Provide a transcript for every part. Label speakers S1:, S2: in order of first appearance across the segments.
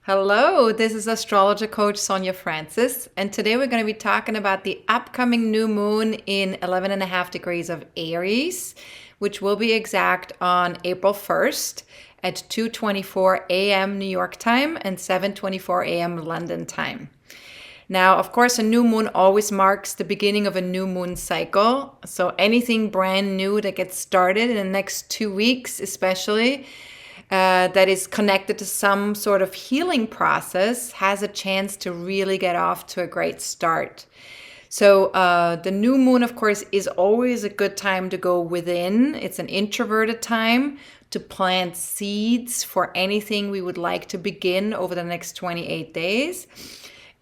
S1: Hello, this is astrologer coach Sonja Francis, and today we're going to be talking about the upcoming new moon in 11.5 degrees of Aries, which will be exact on April 1st at 2:24 a.m. New York time and 7:24 a.m. London time. Now, of course, a new moon always marks the beginning of a new moon cycle, so anything brand new that gets started in the next 2 weeks especially, that is connected to some sort of healing process has a chance to really get off to a great start. So the new moon, of course, is always a good time to go within. It's an introverted time to plant seeds for anything we would like to begin over the next 28 days.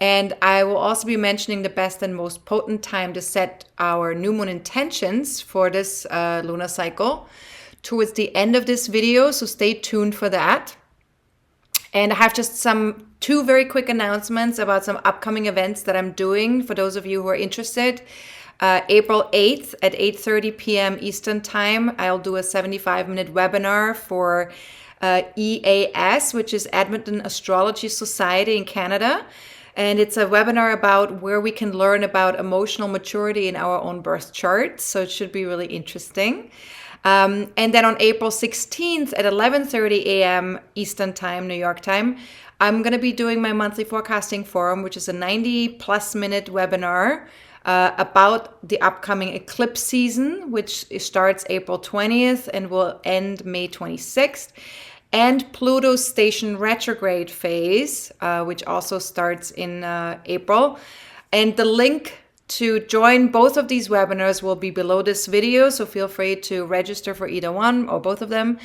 S1: And I will also be mentioning the best and most potent time to set our new moon intentions for this lunar cycle towards the end of this video, so stay tuned for that. And I have just two very quick announcements about some upcoming events that I'm doing for those of you who are interested. April 8th at 8:30 p.m. Eastern Time, I'll do a 75-minute webinar for EAS, which is Edmonton Astrology Society in Canada. And it's a webinar about where we can learn about emotional maturity in our own birth chart. So it should be really interesting. And then on April 16th at 11:30 a.m. Eastern Time, New York time, I'm going to be doing my monthly forecasting forum, which is a 90-plus minute webinar about the upcoming eclipse season, which starts April 20th and will end May 26th, and Pluto's station retrograde phase, which also starts in April. And the link to join both of these webinars will be below this video, so feel free to register for either one or both of them.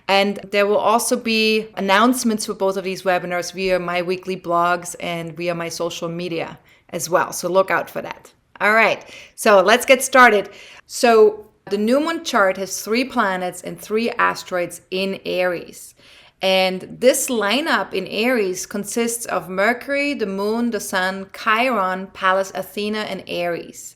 S1: And there will also be announcements for both of these webinars via my weekly blogs and via my social media as well, so look out for that. All right, so let's get started. So the new moon chart has 3 planets and 3 asteroids in Aries. And this lineup in Aries consists of Mercury, the Moon, the Sun, Chiron, Pallas Athena, and Aries.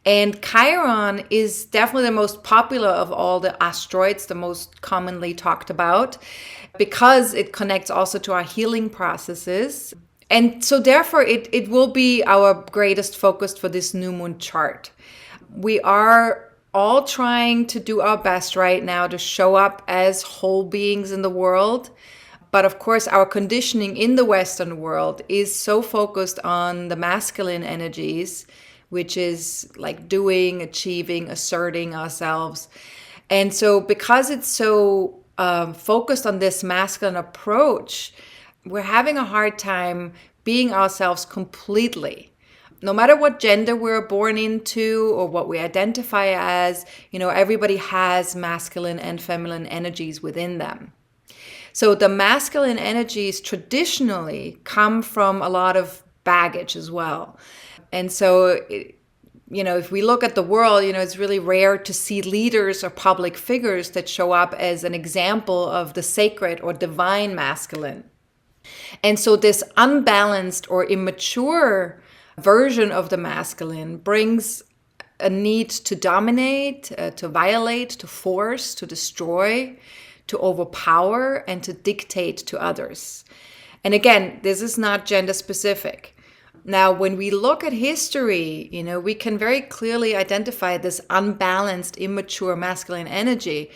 S1: And Chiron is definitely the most popular of all the asteroids, the most commonly talked about, because it connects also to our healing processes. And so therefore, it will be our greatest focus for this new moon chart. We are all trying to do our best right now to show up as whole beings in the world. But of course, our conditioning in the Western world is so focused on the masculine energies, which is like doing, achieving, asserting ourselves. And so because it's so focused on this masculine approach, we're having a hard time being ourselves completely. No matter what gender we're born into or what we identify as, everybody has masculine and feminine energies within them. So the masculine energies traditionally come from a lot of baggage as well. And so, if we look at the world, it's really rare to see leaders or public figures that show up as an example of the sacred or divine masculine. And so this unbalanced or immature version of the masculine brings a need to dominate, to violate, to force, to destroy, to overpower, and to dictate to others. And again, this is not gender specific. Now, when we look at history, we can very clearly identify this unbalanced, immature masculine energy.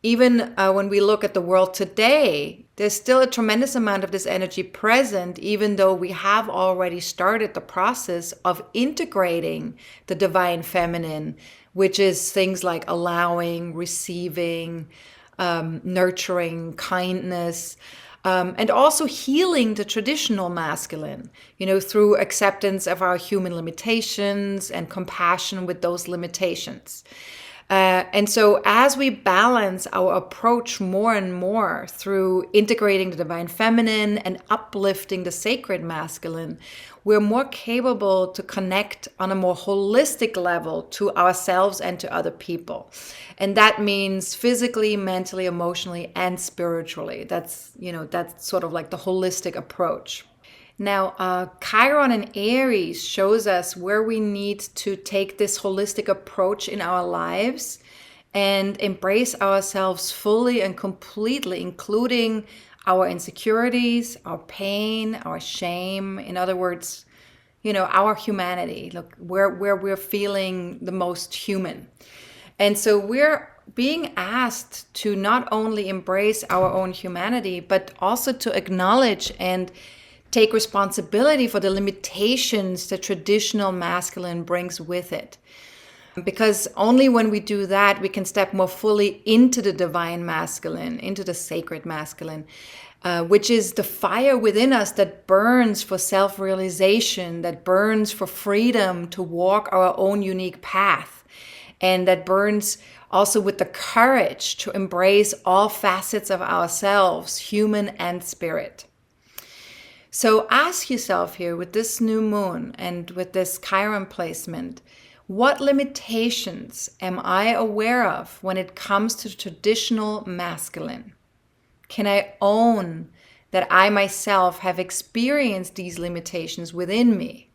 S1: Even when we look at the world today, there's still a tremendous amount of this energy present, even though we have already started the process of integrating the divine feminine, which is things like allowing, receiving, nurturing, kindness, and also healing the traditional masculine, through acceptance of our human limitations and compassion with those limitations. And so as we balance our approach more and more through integrating the divine feminine and uplifting the sacred masculine, we're more capable to connect on a more holistic level to ourselves and to other people. And that means physically, mentally, emotionally, and spiritually. That's sort of like the holistic approach. Now, Chiron and Aries shows us where we need to take this holistic approach in our lives and embrace ourselves fully and completely, including our insecurities, our pain, our shame. In other words, our humanity, look, where we're feeling the most human. And so we're being asked to not only embrace our own humanity, but also to acknowledge and take responsibility for the limitations the traditional masculine brings with it. Because only when we do that, we can step more fully into the divine masculine, into the sacred masculine, which is the fire within us that burns for self-realization, that burns for freedom to walk our own unique path, and that burns also with the courage to embrace all facets of ourselves, human and spirit. So ask yourself here with this new moon and with this Chiron placement, what limitations am I aware of when it comes to traditional masculine? Can I own that I myself have experienced these limitations within me?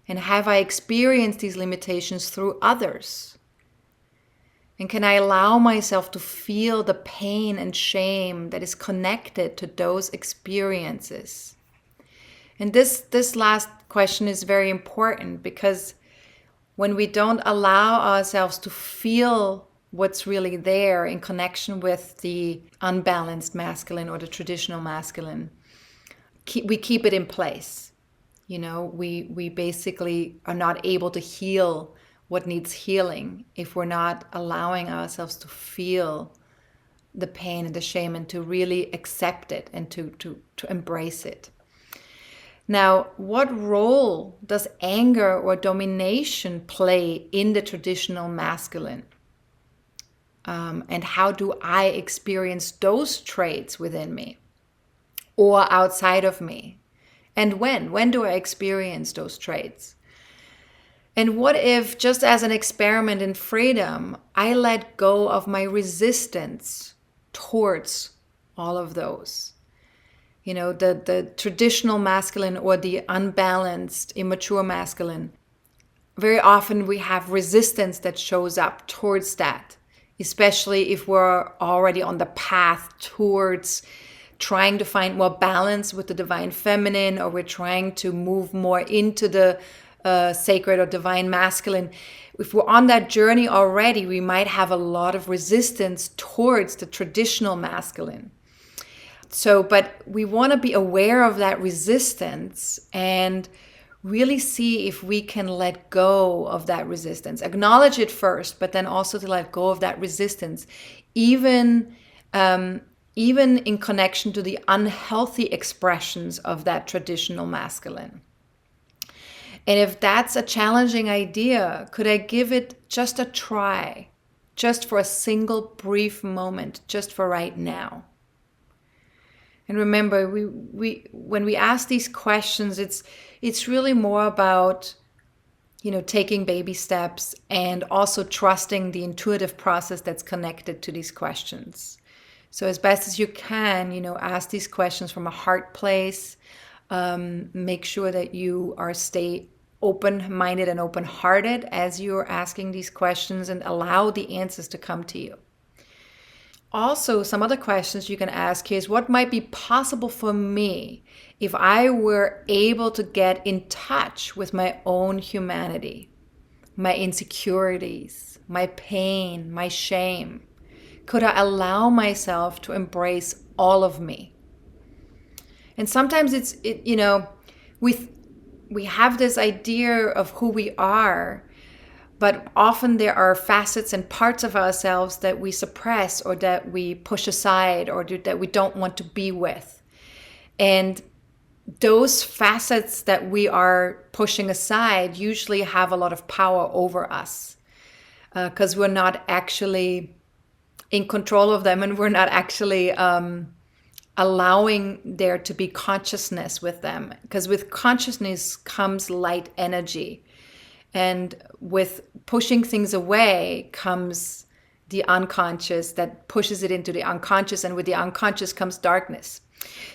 S1: And have I experienced these limitations through others? And can I allow myself to feel the pain and shame that is connected to those experiences? And this last question is very important, because when we don't allow ourselves to feel what's really there in connection with the unbalanced masculine or the traditional masculine, we keep it in place. We basically are not able to heal what needs healing if we're not allowing ourselves to feel the pain and the shame and to really accept it and to embrace it. Now, what role does anger or domination play in the traditional masculine? And how do I experience those traits within me or outside of me? And when do I experience those traits? And what if, just as an experiment in freedom, I let go of my resistance towards all of those? The traditional masculine or the unbalanced, immature masculine. Very often we have resistance that shows up towards that, especially if we're already on the path towards trying to find more balance with the divine feminine, or we're trying to move more into the sacred or divine masculine. If we're on that journey already, we might have a lot of resistance towards the traditional masculine. So, but we want to be aware of that resistance and really see if we can let go of that resistance. Acknowledge it first, but then also to let go of that resistance, even in connection to the unhealthy expressions of that traditional masculine. And if that's a challenging idea, could I give it just a try, just for a single brief moment, just for right now? And remember, when we ask these questions, it's really more about, taking baby steps and also trusting the intuitive process that's connected to these questions. So as best as you can, ask these questions from a heart place. Make sure that you stay open-minded and open-hearted as you're asking these questions, and allow the answers to come to you. Also, some other questions you can ask is, what might be possible for me if I were able to get in touch with my own humanity, my insecurities, my pain, my shame? Could I allow myself to embrace all of me? And sometimes we have this idea of who we are, but often there are facets and parts of ourselves that we suppress, or that we push aside, or that we don't want to be with. And those facets that we are pushing aside usually have a lot of power over us, because we're not actually in control of them, and we're not actually allowing there to be consciousness with them. Because with consciousness comes light energy. And with pushing things away comes the unconscious that pushes it into the unconscious, and with the unconscious comes darkness.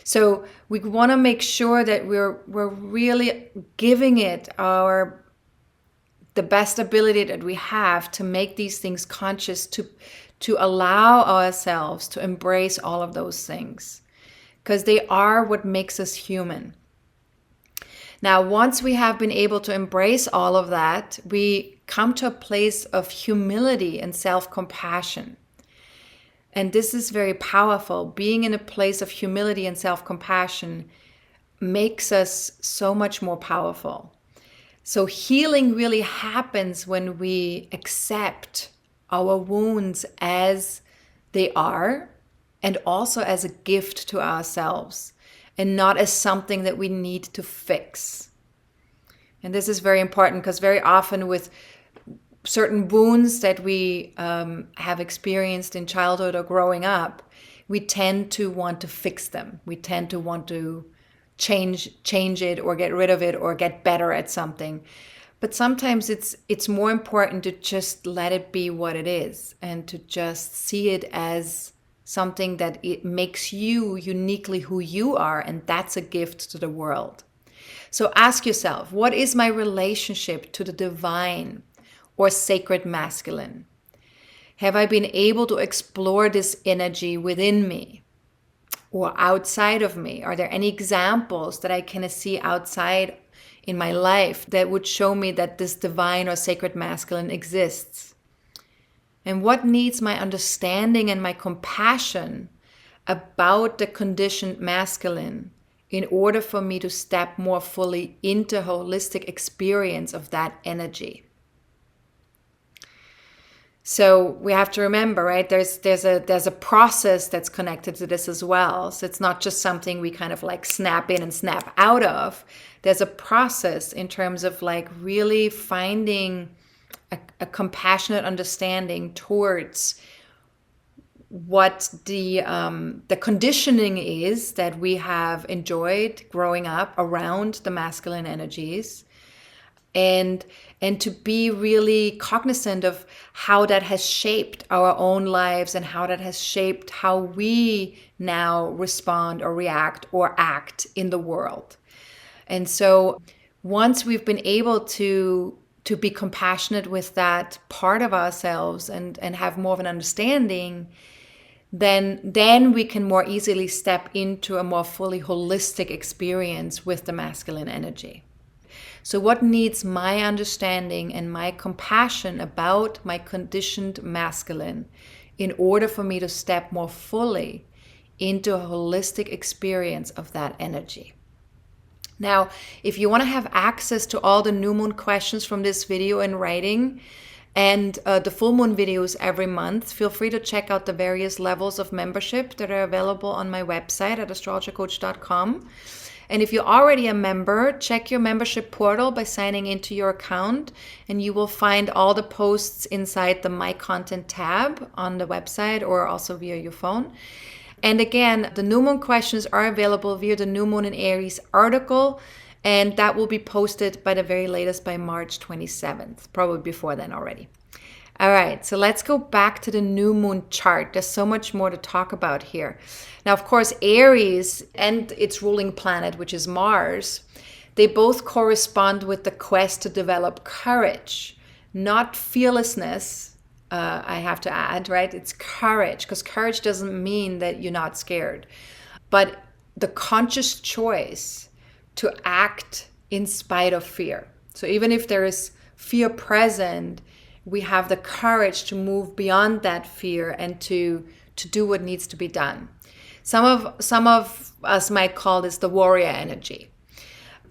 S1: So we want to make sure that we're really giving it the best ability that we have to make these things conscious, to allow ourselves to embrace all of those things. because they are what makes us human. Now, once we have been able to embrace all of that, we come to a place of humility and self-compassion. And this is very powerful. Being in a place of humility and self-compassion makes us so much more powerful. So healing really happens when we accept our wounds as they are, and also as a gift to ourselves, and not as something that we need to fix. And this is very important, because very often with certain wounds that we have experienced in childhood or growing up, we tend to want to fix them. We tend to want to change it or get rid of it or get better at something. But sometimes it's more important to just let it be what it is, and to just see it as something that it makes you uniquely who you are, and that's a gift to the world. So ask yourself, what is my relationship to the divine or sacred masculine? Have I been able to explore this energy within me or outside of me? Are there any examples that I can see outside in my life that would show me that this divine or sacred masculine exists? And what needs my understanding and my compassion about the conditioned masculine in order for me to step more fully into a holistic experience of that energy? So we have to remember, right? There's a process that's connected to this as well. So it's not just something we kind of like snap in and snap out of. There's a process in terms of like really finding a compassionate understanding towards what the conditioning is that we have enjoyed growing up around the masculine energies, and to be really cognizant of how that has shaped our own lives and how that has shaped how we now respond or react or act in the world. And so once we've been able to be compassionate with that part of ourselves and have more of an understanding, then we can more easily step into a more fully holistic experience with the masculine energy. So what needs my understanding and my compassion about my conditioned masculine in order for me to step more fully into a holistic experience of that energy? Now, if you want to have access to all the new moon questions from this video in writing and the full moon videos every month, feel free to check out the various levels of membership that are available on my website at astrologercoach.com. And if you're already a member, check your membership portal by signing into your account, and you will find all the posts inside the My Content tab on the website or also via your phone. And again, the new moon questions are available via the New Moon in Aries article, and that will be posted by the very latest by March 27th, probably before then already. All right, so let's go back to the new moon chart. There's so much more to talk about here. Now, of course, Aries and its ruling planet, which is Mars, they both correspond with the quest to develop courage, not fearlessness. I have to add, right? It's courage, because courage doesn't mean that you're not scared, but the conscious choice to act in spite of fear. So even if there is fear present, we have the courage to move beyond that fear and to do what needs to be done. Some of us might call this the warrior energy.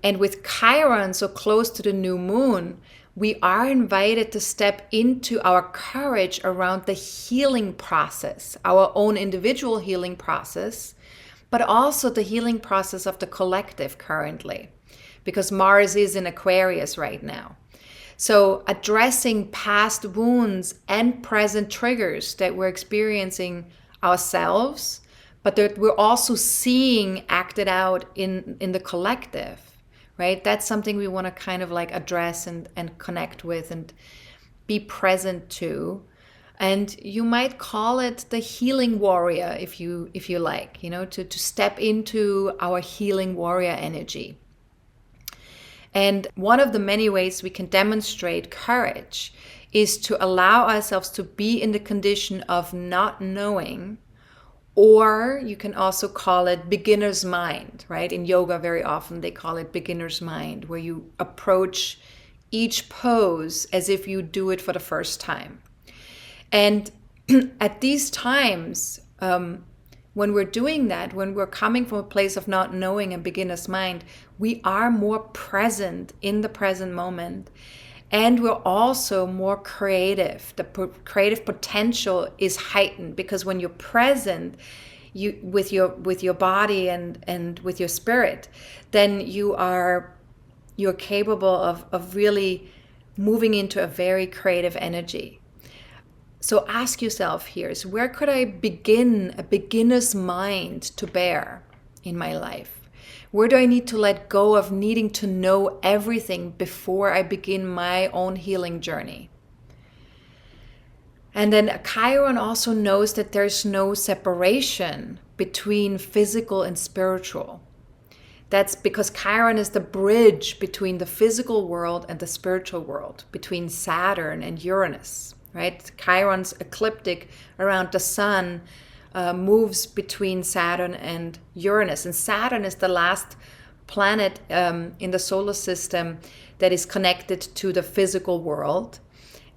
S1: And with Chiron so close to the new moon, we are invited to step into our courage around the healing process, our own individual healing process, but also the healing process of the collective currently, because Mars is in Aquarius right now. So addressing past wounds and present triggers that we're experiencing ourselves, but that we're also seeing acted out in the collective. Right? That's something we want to kind of like address and connect with and be present to. And you might call it the healing warrior if you like, to step into our healing warrior energy. And one of the many ways we can demonstrate courage is to allow ourselves to be in the condition of not knowing Or you can also call it beginner's mind, right? In yoga, very often they call it beginner's mind, where you approach each pose as if you do it for the first time. And at these times, when we're doing that, when we're coming from a place of not knowing and beginner's mind, we are more present in the present moment. And we're also more creative. The creative potential is heightened because when you're present with your body and with your spirit, then you're capable of really moving into a very creative energy. So ask yourself here is, where could I begin a beginner's mind to bear in my life? Where do I need to let go of needing to know everything before I begin my own healing journey? And then Chiron also knows that there's no separation between physical and spiritual. That's because Chiron is the bridge between the physical world and the spiritual world, between Saturn and Uranus, right? Chiron's ecliptic around the sun moves between Saturn and Uranus. And Saturn is the last planet in the solar system that is connected to the physical world.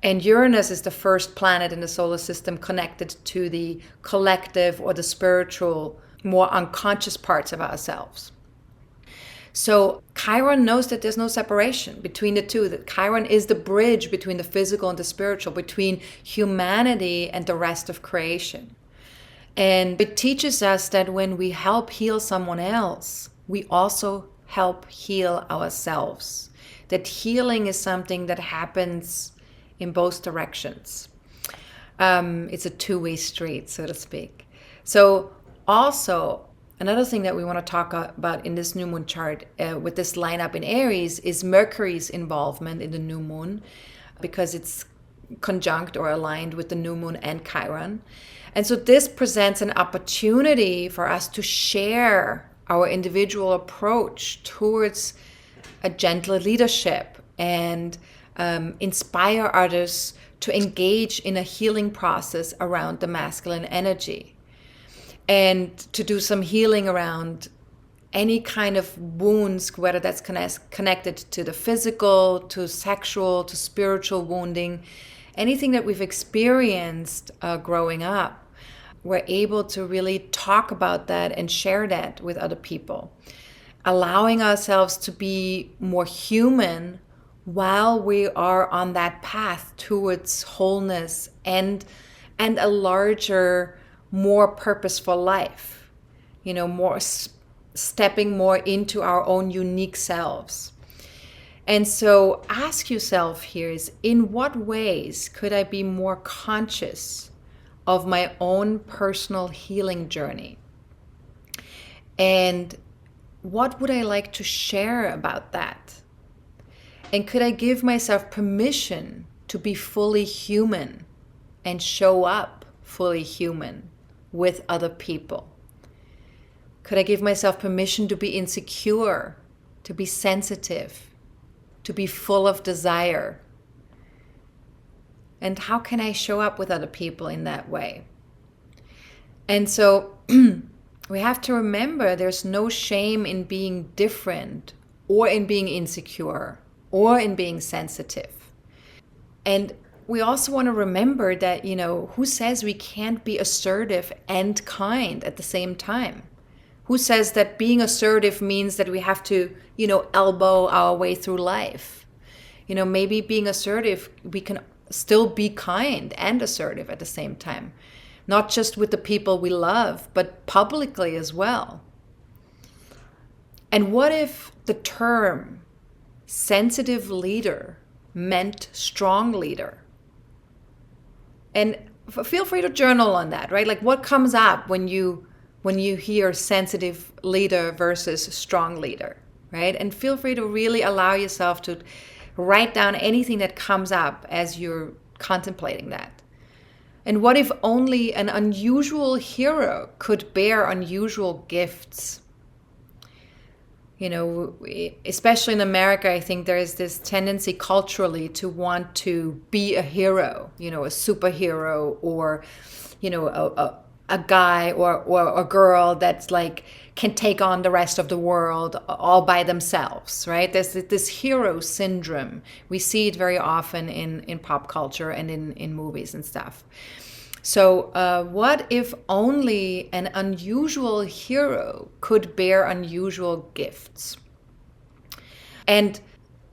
S1: And Uranus is the first planet in the solar system connected to the collective or the spiritual, more unconscious parts of ourselves. So Chiron knows that there's no separation between the two, that Chiron is the bridge between the physical and the spiritual, between humanity and the rest of creation. And it teaches us that when we help heal someone else, we also help heal ourselves. That healing is something that happens in both directions. It's a two-way street, so to speak. So also, another thing that we want to talk about in this new moon chart with this lineup in Aries is Mercury's involvement in the new moon, because it's conjunct or aligned with the new moon and Chiron. And so this presents an opportunity for us to share our individual approach towards a gentler leadership and inspire others to engage in a healing process around the masculine energy, and to do some healing around any kind of wounds, whether that's connected to the physical, to sexual, to spiritual wounding, anything that we've experienced growing up. We're able to really talk about that and share that with other people, allowing ourselves to be more human while we are on that path towards wholeness and a larger, more purposeful life, more stepping more into our own unique selves. And so ask yourself here is, in what ways could I be more conscious of my own personal healing journey? And what would I like to share about that? And could I give myself permission to be fully human and show up fully human with other people? Could I give myself permission to be insecure, to be sensitive, to be full of desire? And how can I show up with other people in that way? And so we have to remember there's no shame in being different or in being insecure or in being sensitive. And we also want to remember that, who says we can't be assertive and kind at the same time? Who says that being assertive means that we have to, elbow our way through life? Maybe being assertive, we can still be kind and assertive at the same time, not just with the people we love, but publicly as well. And what if the term sensitive leader meant strong leader? And feel free to journal on that, right? Like, what comes up when you hear sensitive leader versus strong leader, right? And feel free to really allow yourself to write down anything that comes up as you're contemplating that. And what if only an unusual hero could bear unusual gifts? Especially in America, I think there is this tendency culturally to want to be a hero, a superhero, or, a guy or a girl that's like can take on the rest of the world all by themselves, right? There's this hero syndrome. We see it very often in pop culture and in movies and stuff. So what if only an unusual hero could bear unusual gifts? And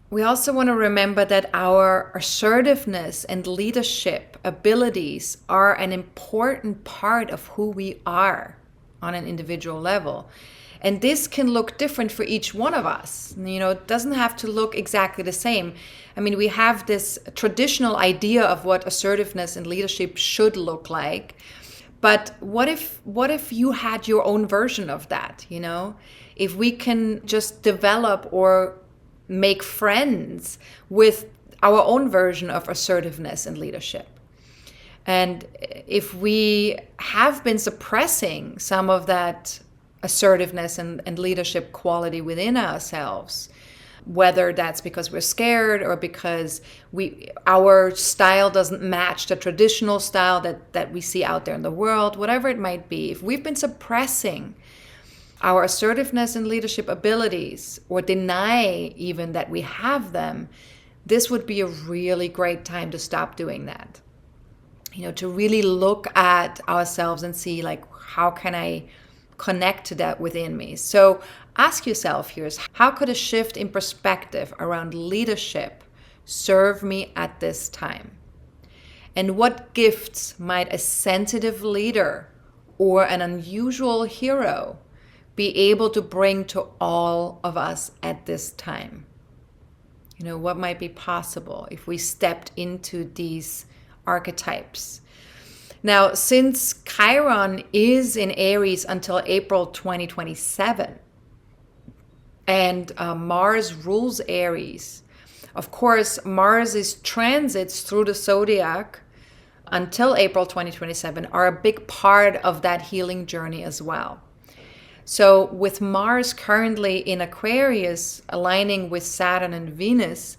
S1: we also want to remember that our assertiveness and leadership abilities are an important part of who we are on an individual level. And this can look different for each one of us. It doesn't have to look exactly the same. I mean, we have this traditional idea of what assertiveness and leadership should look like. But what if you had your own version of that, If we can just develop or make friends with our own version of assertiveness and leadership. And if we have been suppressing some of that assertiveness and leadership quality within ourselves, whether that's because we're scared or because our style doesn't match the traditional style that we see out there in the world, whatever it might be, if we've been suppressing our assertiveness and leadership abilities, or deny even that we have them, this would be a really great time to stop doing that. To really look at ourselves and see, like, how can I connect to that within me? So ask yourself here, how could a shift in perspective around leadership serve me at this time? And what gifts might a sensitive leader or an unusual hero be able to bring to all of us at this time? What might be possible if we stepped into these archetypes? Now, since Chiron is in Aries until April 2027, and Mars rules Aries, of course, Mars's transits through the zodiac until April 2027 are a big part of that healing journey as well. So with Mars currently in Aquarius, aligning with Saturn and Venus,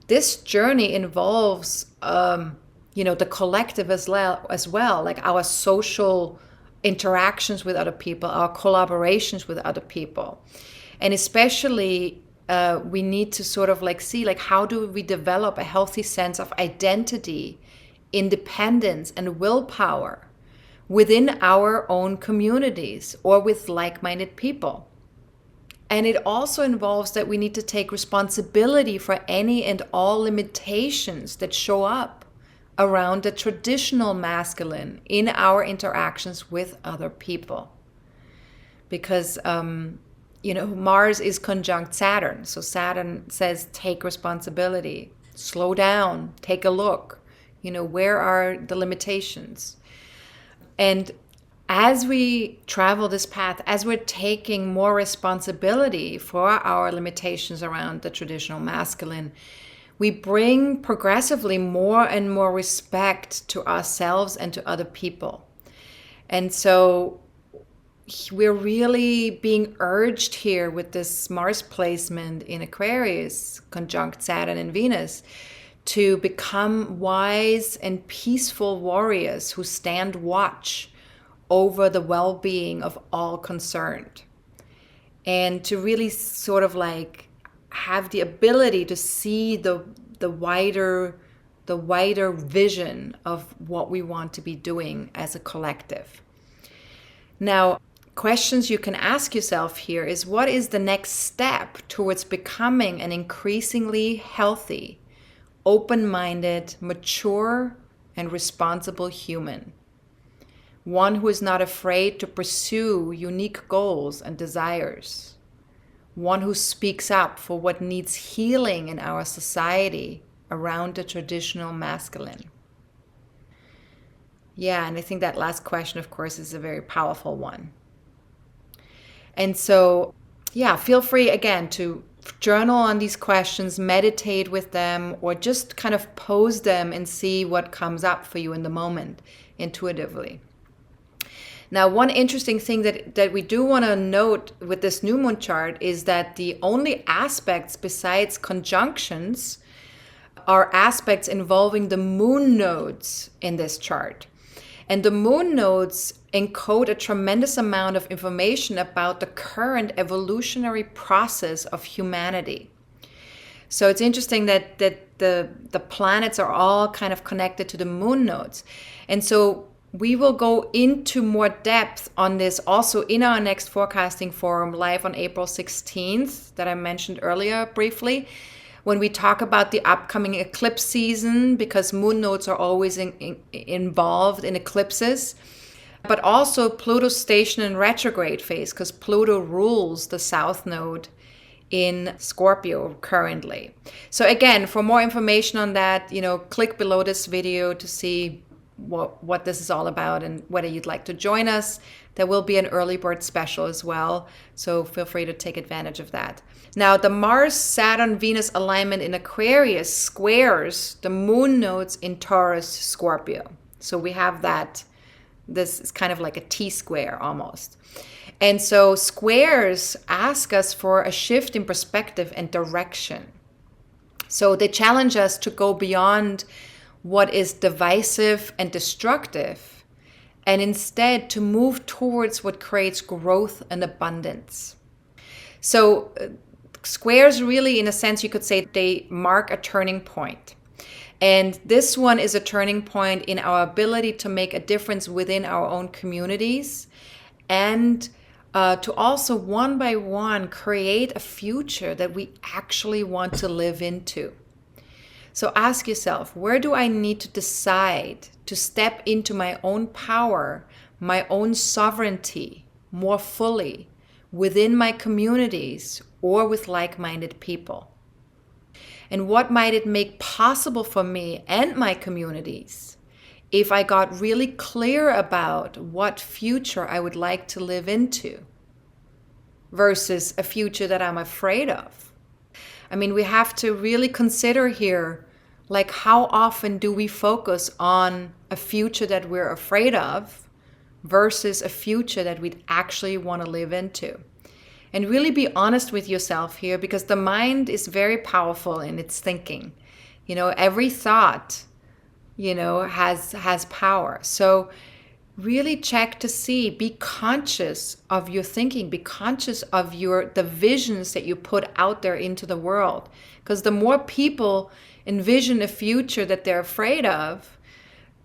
S1: this journey involves, the collective as well, like our social interactions with other people, our collaborations with other people. And especially, we need to sort of see, how do we develop a healthy sense of identity, independence, and willpower within our own communities or with like-minded people. And it also involves that we need to take responsibility for any and all limitations that show up around the traditional masculine in our interactions with other people. Because, Mars is conjunct Saturn. So Saturn says, take responsibility, slow down, take a look. Where are the limitations? And as we travel this path, as we're taking more responsibility for our limitations around the traditional masculine, we bring progressively more and more respect to ourselves and to other people. And so we're really being urged here with this Mars placement in Aquarius, conjunct Saturn and Venus, to become wise and peaceful warriors who stand watch over the well-being of all concerned. And to really sort of have the ability to see the wider vision of what we want to be doing as a collective. Now, questions you can ask yourself here is, what is the next step towards becoming an increasingly healthy, open-minded, mature, and responsible human? One who is not afraid to pursue unique goals and desires. One who speaks up for what needs healing in our society around the traditional masculine. Yeah, and I think that last question, of course, is a very powerful one. And so, feel free, again, to journal on these questions, meditate with them, or just kind of pose them and see what comes up for you in the moment intuitively. Now, one interesting thing that we do want to note with this new moon chart is that the only aspects besides conjunctions are aspects involving the moon nodes in this chart. And the moon nodes encode a tremendous amount of information about the current evolutionary process of humanity. So it's interesting that the planets are all kind of connected to the moon nodes. And so we will go into more depth on this also in our next forecasting forum live on April 16th that I mentioned earlier briefly, when we talk about the upcoming eclipse season, because moon nodes are always involved in eclipses, but also Pluto's station in retrograde phase, because Pluto rules the south node in Scorpio currently. So again, for more information on that, click below this video to see what this is all about and whether you'd like to join us. There will be an early bird special as well, so feel free to take advantage of that. Now, the Mars-Saturn-Venus alignment in Aquarius squares the moon nodes in Taurus-Scorpio. So we have that. This is kind of like a T-square almost. And so squares ask us for a shift in perspective and direction. So they challenge us to go beyond what is divisive and destructive, and instead to move towards what creates growth and abundance. So squares really, in a sense, you could say they mark a turning point. And this one is a turning point in our ability to make a difference within our own communities, and to also one by one create a future that we actually want to live into. So ask yourself, where do I need to decide to step into my own power, my own sovereignty more fully within my communities or with like-minded people? And what might it make possible for me and my communities if I got really clear about what future I would like to live into versus a future that I'm afraid of? I mean, we have to really consider here, like, how often do we focus on a future that we're afraid of versus a future that we'd actually want to live into? And really be honest with yourself here, because the mind is very powerful in its thinking. Every thought, has power. So really check to see, be conscious of your thinking, be conscious of the visions that you put out there into the world. Because the more people envision a future that they're afraid of,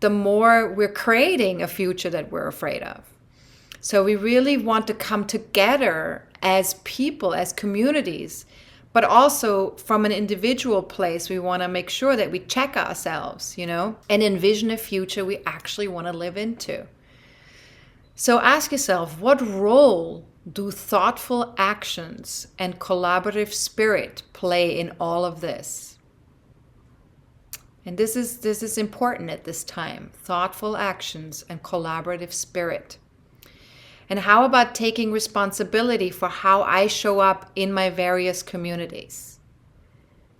S1: the more we're creating a future that we're afraid of. So we really want to come together as people, as communities, but also from an individual place, we want to make sure that we check ourselves, and envision a future we actually want to live into. So ask yourself, what role do thoughtful actions and collaborative spirit play in all of this? And this is important at this time, thoughtful actions and collaborative spirit. And how about taking responsibility for how I show up in my various communities?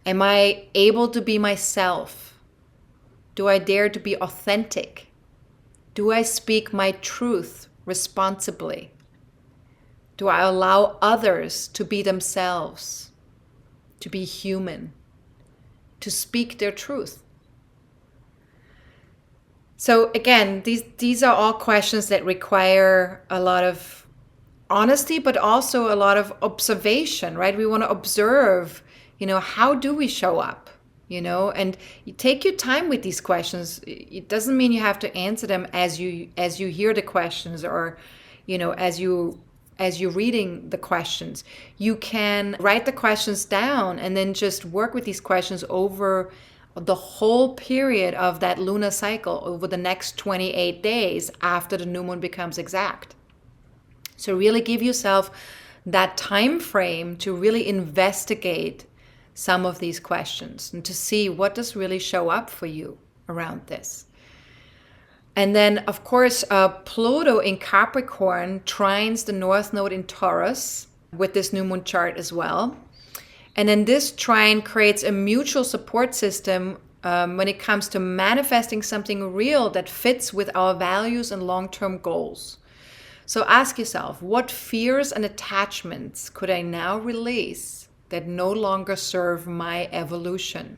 S1: Am I able to be myself? Do I dare to be authentic? Do I speak my truth responsibly? Do I allow others to be themselves, to be human, to speak their truth? So again, these are all questions that require a lot of honesty, but also a lot of observation, right? We want to observe, how do we show up, and you take your time with these questions. It doesn't mean you have to answer them as you hear the questions or, as you're reading the questions. You can write the questions down and then just work with these questions over the whole period of that lunar cycle, over the next 28 days after the new moon becomes exact. So really give yourself that time frame to really investigate some of these questions and to see what does really show up for you around this. And then, of course, Pluto in Capricorn trines the North Node in Taurus with this new moon chart as well. And then this trine creates a mutual support system when it comes to manifesting something real that fits with our values and long-term goals. So ask yourself, what fears and attachments could I now release that no longer serve my evolution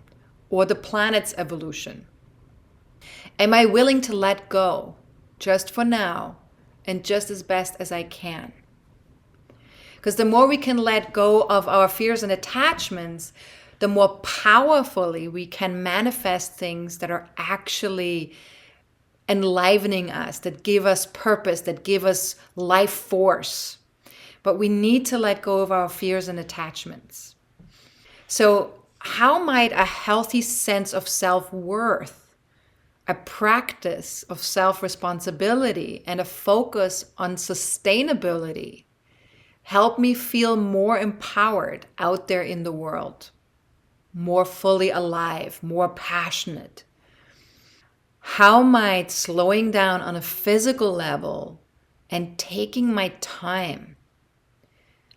S1: or the planet's evolution? Am I willing to let go just for now, and just as best as I can. Because the more we can let go of our fears and attachments, the more powerfully we can manifest things that are actually enlivening us, that give us purpose, that give us life force. But we need to let go of our fears and attachments. So how might a healthy sense of self-worth, a practice of self-responsibility, and a focus on sustainability help me feel more empowered out there in the world, more fully alive, more passionate? How might slowing down on a physical level and taking my time,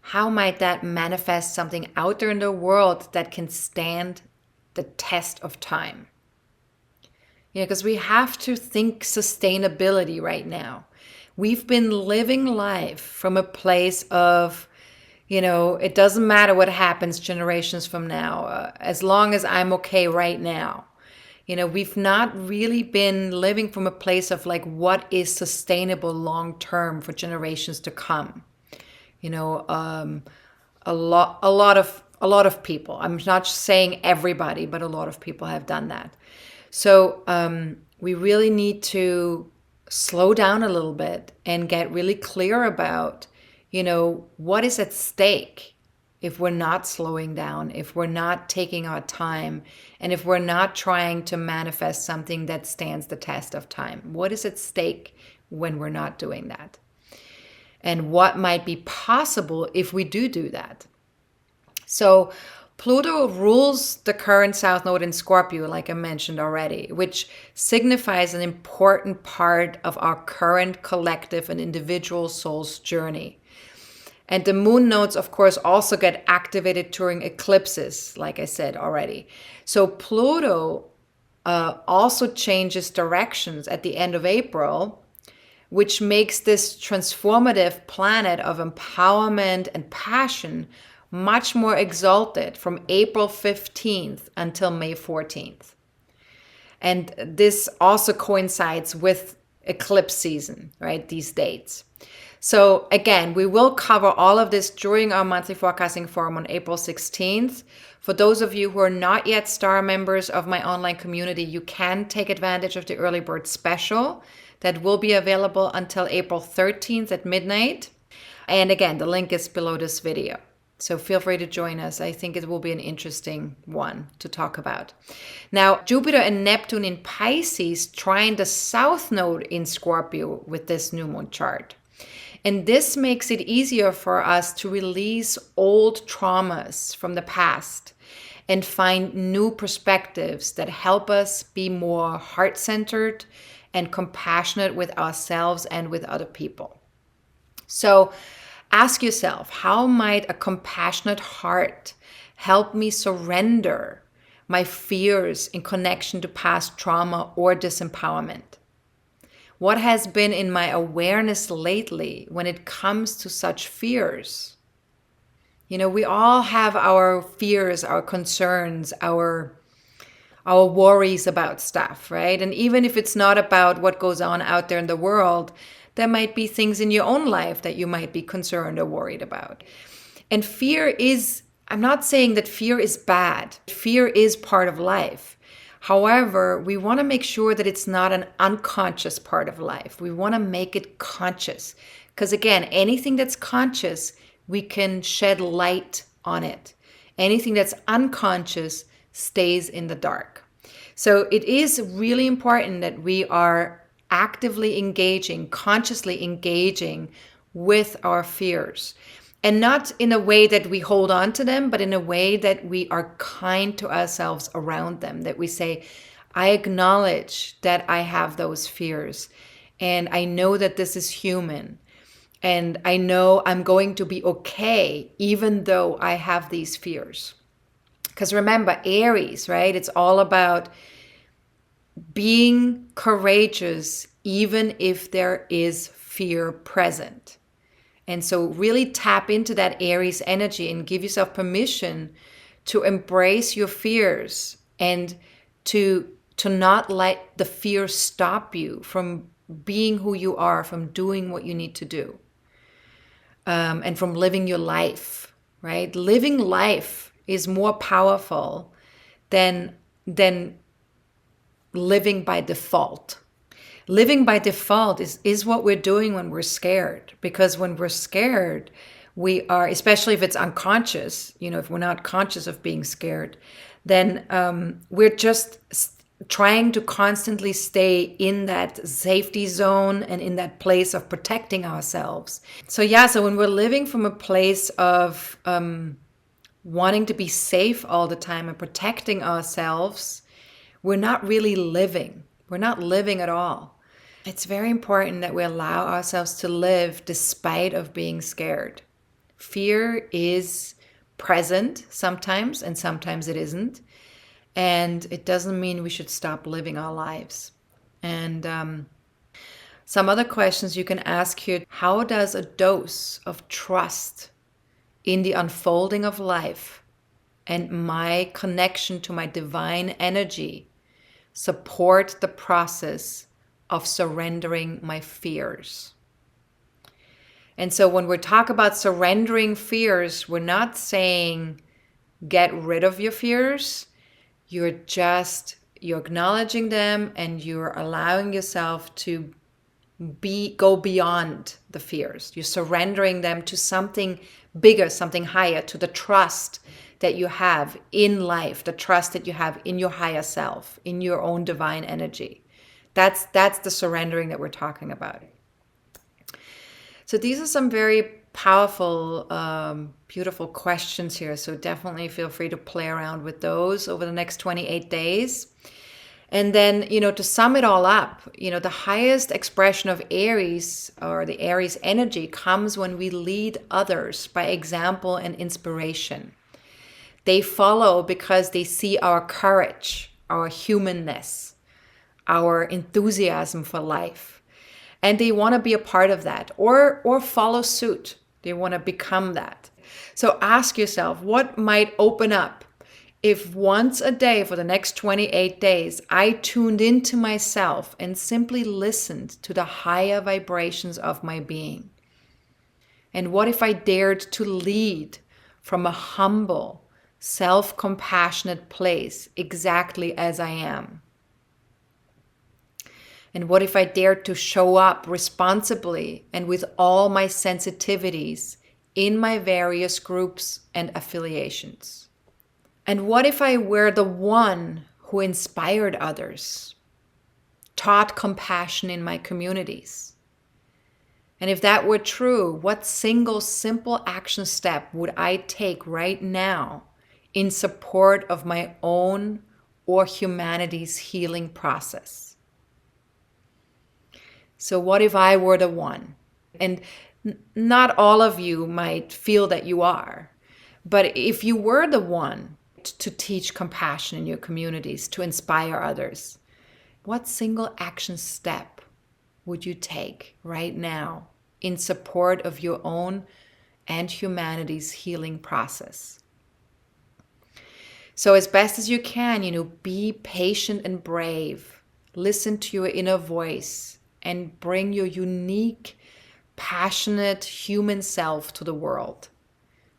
S1: how might that manifest something out there in the world that can stand the test of time? Because we have to think sustainability right now. We've been living life from a place of, it doesn't matter what happens generations from now, as long as I'm okay right now. We've not really been living from a place of like, what is sustainable long term for generations to come. A lot of people, I'm not saying everybody, but a lot of people have done that. So we really need to slow down a little bit and get really clear about, what is at stake if we're not slowing down, if we're not taking our time, and if we're not trying to manifest something that stands the test of time. What is at stake when we're not doing that? And what might be possible if we do that? So Pluto rules the current South Node in Scorpio, like I mentioned already, which signifies an important part of our current collective and individual soul's journey. And the moon nodes, of course, also get activated during eclipses, like I said already. So Pluto also changes directions at the end of April, which makes this transformative planet of empowerment and passion much more exalted from April 15th until May 14th. And this also coincides with eclipse season, right? These dates. So again, we will cover all of this during our monthly forecasting forum on April 16th. For those of you who are not yet star members of my online community, you can take advantage of the early bird special that will be available until April 13th at midnight. And again, the link is below this video. So feel free to join us. I think it will be an interesting one to talk about. Now, Jupiter and Neptune in Pisces trine the South Node in Scorpio with this new moon chart. And this makes it easier for us to release old traumas from the past and find new perspectives that help us be more heart-centered and compassionate with ourselves and with other people. So ask yourself, how might a compassionate heart help me surrender my fears in connection to past trauma or disempowerment? What has been in my awareness lately when it comes to such fears? We all have our fears, our concerns, our worries about stuff, right? And even if it's not about what goes on out there in the world, there might be things in your own life that you might be concerned or worried about. And fear is, I'm not saying that fear is bad. Fear is part of life. However, we want to make sure that it's not an unconscious part of life. We want to make it conscious. Because again, anything that's conscious, we can shed light on it. Anything that's unconscious stays in the dark. So it is really important that we are actively engaging, consciously engaging with our fears. And not in a way that we hold on to them, but in a way that we are kind to ourselves around them. That we say, I acknowledge that I have those fears. And I know that this is human. And I know I'm going to be okay, even though I have these fears. Because remember, Aries, right? It's all about being courageous, even if there is fear present. And so really tap into that Aries energy and give yourself permission to embrace your fears and to not let the fear stop you from being who you are, from doing what you need to do, and from living your life, right? Living life is more powerful than living by default. Living by default is what we're doing when we're scared, because when we're scared, we are, especially if it's unconscious, if we're not conscious of being scared, then we're just trying to constantly stay in that safety zone and in that place of protecting ourselves. So when we're living from a place of wanting to be safe all the time and protecting ourselves, we're not really living. We're not living at all. It's very important that we allow ourselves to live despite of being scared. Fear is present sometimes, and sometimes it isn't. And it doesn't mean we should stop living our lives. And some other questions you can ask here. How does a dose of trust in the unfolding of life and my connection to my divine energy support the process of surrendering my fears? And so when we talk about surrendering fears, we're not saying get rid of your fears. You're acknowledging them, and you're allowing yourself to go beyond the fears. You're surrendering them to something bigger, something higher, to the trust that you have in life, the trust that you have in your higher self, in your own divine energy. That's the surrendering that we're talking about. So these are some very powerful, beautiful questions here. So definitely feel free to play around with those over the next 28 days. And then, to sum it all up, the highest expression of Aries, or the Aries energy, comes when we lead others by example and inspiration. They follow because they see our courage, our humanness, our enthusiasm for life. And they want to be a part of that, or follow suit. They want to become that. So ask yourself, what might open up if once a day for the next 28 days, I tuned into myself and simply listened to the higher vibrations of my being? And what if I dared to lead from a humble, self-compassionate place exactly as I am? And what if I dared to show up responsibly and with all my sensitivities in my various groups and affiliations? And what if I were the one who inspired others, taught compassion in my communities? And if that were true, what single simple action step would I take right now in support of my own or humanity's healing process? So what if I were the one? And not all of you might feel that you are, but if you were the one to teach compassion in your communities, to inspire others, what single action step would you take right now in support of your own and humanity's healing process? So as best as you can, be patient and brave. Listen to your inner voice and bring your unique, passionate human self to the world.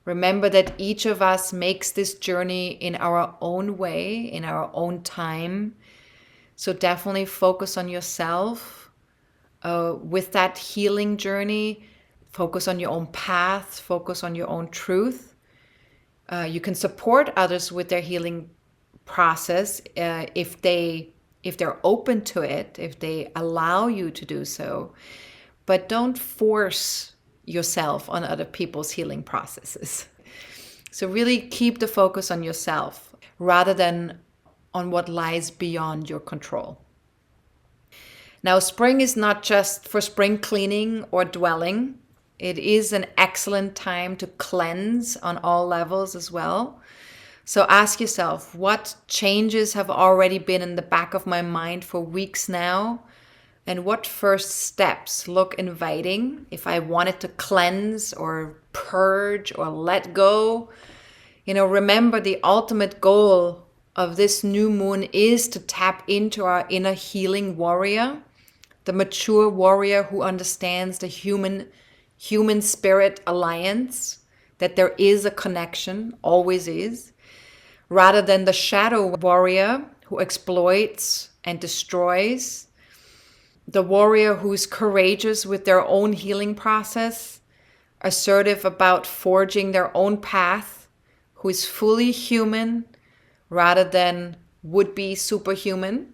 S1: Remember that each of us makes this journey in our own way, in our own time. So definitely focus on yourself with that healing journey. Focus on your own path, focus on your own truth. You can support others with their healing process if they're open to it, if they allow you to do so. But don't force yourself on other people's healing processes. So really keep the focus on yourself rather than on what lies beyond your control. Now, spring is not just for spring cleaning or dwelling. It is an excellent time to cleanse on all levels as well. So ask yourself, what changes have already been in the back of my mind for weeks now? And what first steps look inviting if I wanted to cleanse or purge or let go? Remember, the ultimate goal of this new moon is to tap into our inner healing warrior, the mature warrior who understands the human spirit alliance, that there is a connection, always is, rather than the shadow warrior who exploits and destroys, the warrior who's courageous with their own healing process, assertive about forging their own path, who is fully human rather than would-be superhuman.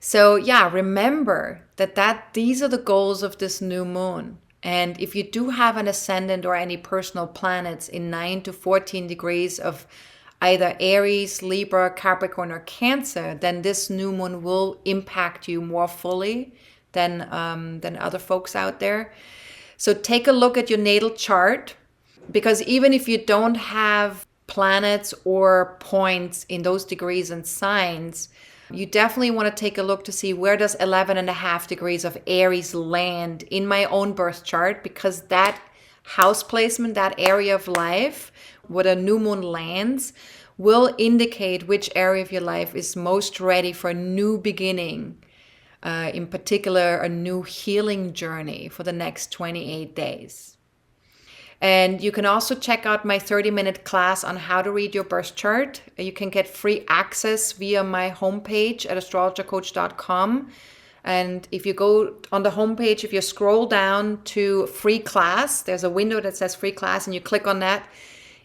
S1: So yeah, remember that these are the goals of this new moon. And if you do have an ascendant or any personal planets in 9 to 14 degrees of either Aries, Libra, Capricorn, or Cancer, then this new moon will impact you more fully than other folks out there. So take a look at your natal chart, because even if you don't have planets or points in those degrees and signs, you definitely want to take a look to see where does 11.5 degrees of Aries land in my own birth chart, because that house placement, that area of life where the new moon lands, will indicate which area of your life is most ready for a new beginning, in particular a new healing journey for the next 28 days. And you can also check out my 30-minute class on how to read your birth chart. You can get free access via my homepage at astrologercoach.com. And if you go on the homepage, if you scroll down to free class, there's a window that says free class, and you click on that,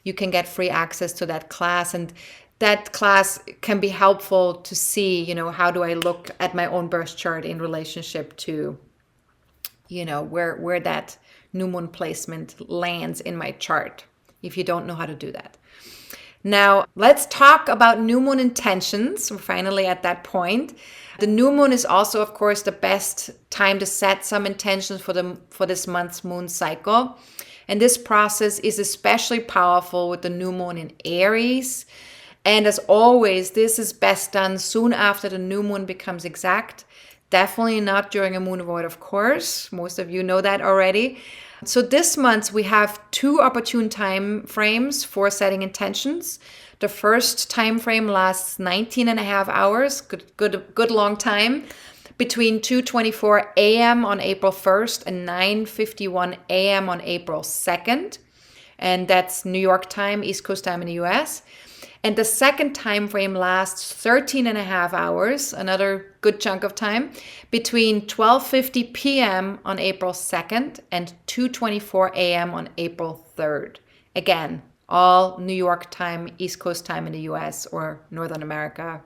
S1: you can get free access to that class. And that class can be helpful to see, how do I look at my own birth chart in relationship to, where that new moon placement lands in my chart, if you don't know how to do that. Now, let's talk about new moon intentions. We're finally at that point. The new moon is also, of course, the best time to set some intentions for this month's moon cycle. And this process is especially powerful with the new moon in Aries. And as always, this is best done soon after the new moon becomes exact. Definitely not during a moon void, of course. Most of you know that already. So this month we have 2 opportune time frames for setting intentions. The first time frame lasts 19 and a half hours, good long time, between 2:24 a.m. on April 1st and 9:51 a.m. on April 2nd. And that's New York time, East Coast time in the US. And the second time frame lasts 13 and a half hours, another good chunk of time, between 12:50 p.m. on April 2nd and 2:24 a.m. on April 3rd. Again, all New York time, East Coast time in the US or Northern America.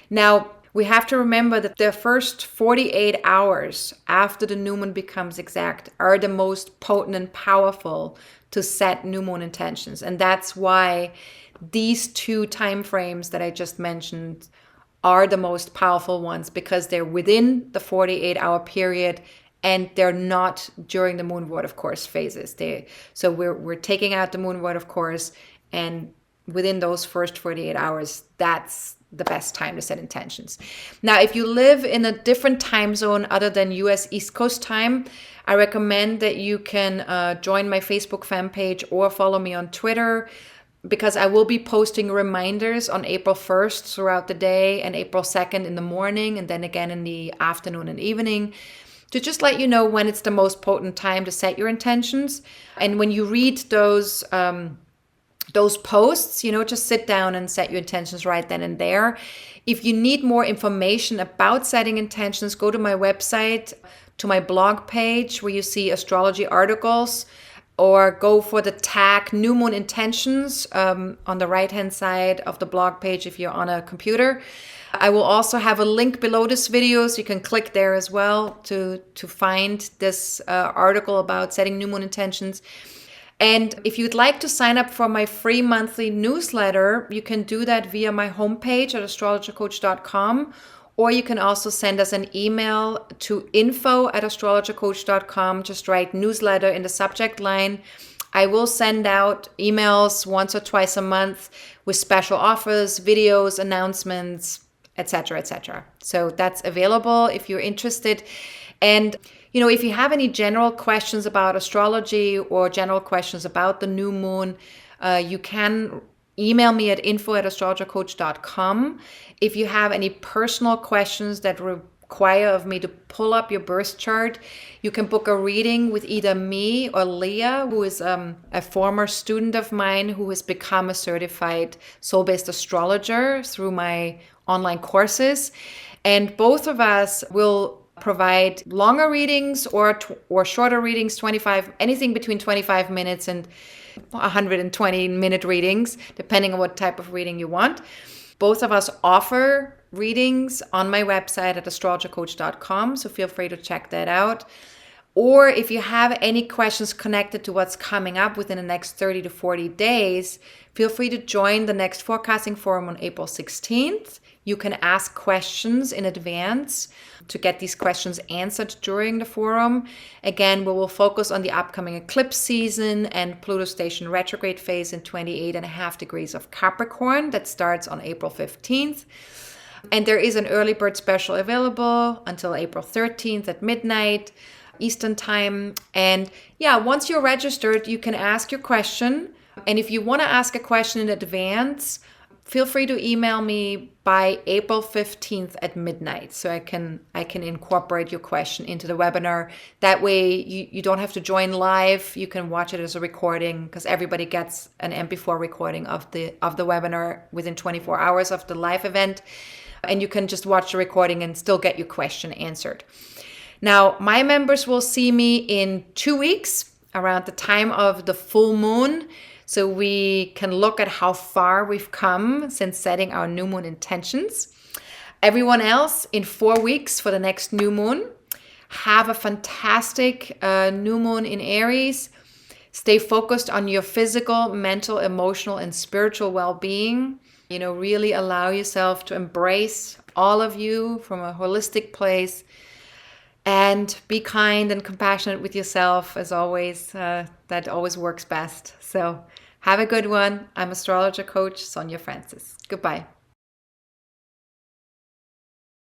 S1: Now, we have to remember that the first 48 hours after the new moon becomes exact are the most potent and powerful to set new moon intentions. And that's why these 2 time frames that I just mentioned are the most powerful ones, because they're within the 48-hour period and they're not during the moon void, of course, phases. So we're taking out the moon void, of course, and within those first 48 hours, that's the best time to set intentions. Now, if you live in a different time zone other than US East Coast time, I recommend that you can join my Facebook fan page or follow me on Twitter, because I will be posting reminders on April 1st throughout the day and April 2nd in the morning, and then again in the afternoon and evening, to just let you know when it's the most potent time to set your intentions. And when you read those posts, just sit down and set your intentions right then and there. If you need more information about setting intentions, go to my website, to my blog page where you see astrology articles, or go for the tag New Moon Intentions on the right-hand side of the blog page if you're on a computer. I will also have a link below this video, so you can click there as well to find this article about setting new moon intentions. And if you'd like to sign up for my free monthly newsletter, you can do that via my homepage at astrologercoach.com, or you can also send us an email to info@astrologercoach.com. Just write newsletter in the subject line. I will send out emails once or twice a month with special offers, videos, announcements, etc., etc. So that's available if you're interested. And if you have any general questions about astrology or general questions about the new moon, you can email me at info@astrologercoach.com. If you have any personal questions that require of me to pull up your birth chart, you can book a reading with either me or Leah, who is a former student of mine who has become a certified soul-based astrologer through my online courses. And both of us will provide longer readings or shorter readings, anything between 25 minutes and 120-minute readings, depending on what type of reading you want. Both of us offer readings on my website at astrologercoach.com, so feel free to check that out. Or if you have any questions connected to what's coming up within the next 30 to 40 days, feel free to join the next forecasting forum on April 16th. You can ask questions in advance to get these questions answered during the forum. Again, we will focus on the upcoming eclipse season and Pluto station retrograde phase in 28.5 degrees of Capricorn that starts on April 15th. And there is an early bird special available until April 13th at midnight Eastern time. And yeah, once you're registered, you can ask your question. And if you want to ask a question in advance, feel free to email me by April 15th at midnight so I can incorporate your question into the webinar. That way you don't have to join live. You can watch it as a recording because everybody gets an MP4 recording of the webinar within 24 hours of the live event. And you can just watch the recording and still get your question answered. Now, my members will see me in 2 weeks around the time of the full moon. So we can look at how far we've come since setting our new moon intentions. Everyone else in 4 weeks for the next new moon. Have a fantastic new moon in Aries. Stay focused on your physical, mental, emotional, and spiritual well-being. Really allow yourself to embrace all of you from a holistic place. And be kind and compassionate with yourself, as always. That always works best. So have a good one. I'm astrologer coach Sonja Francis. Goodbye.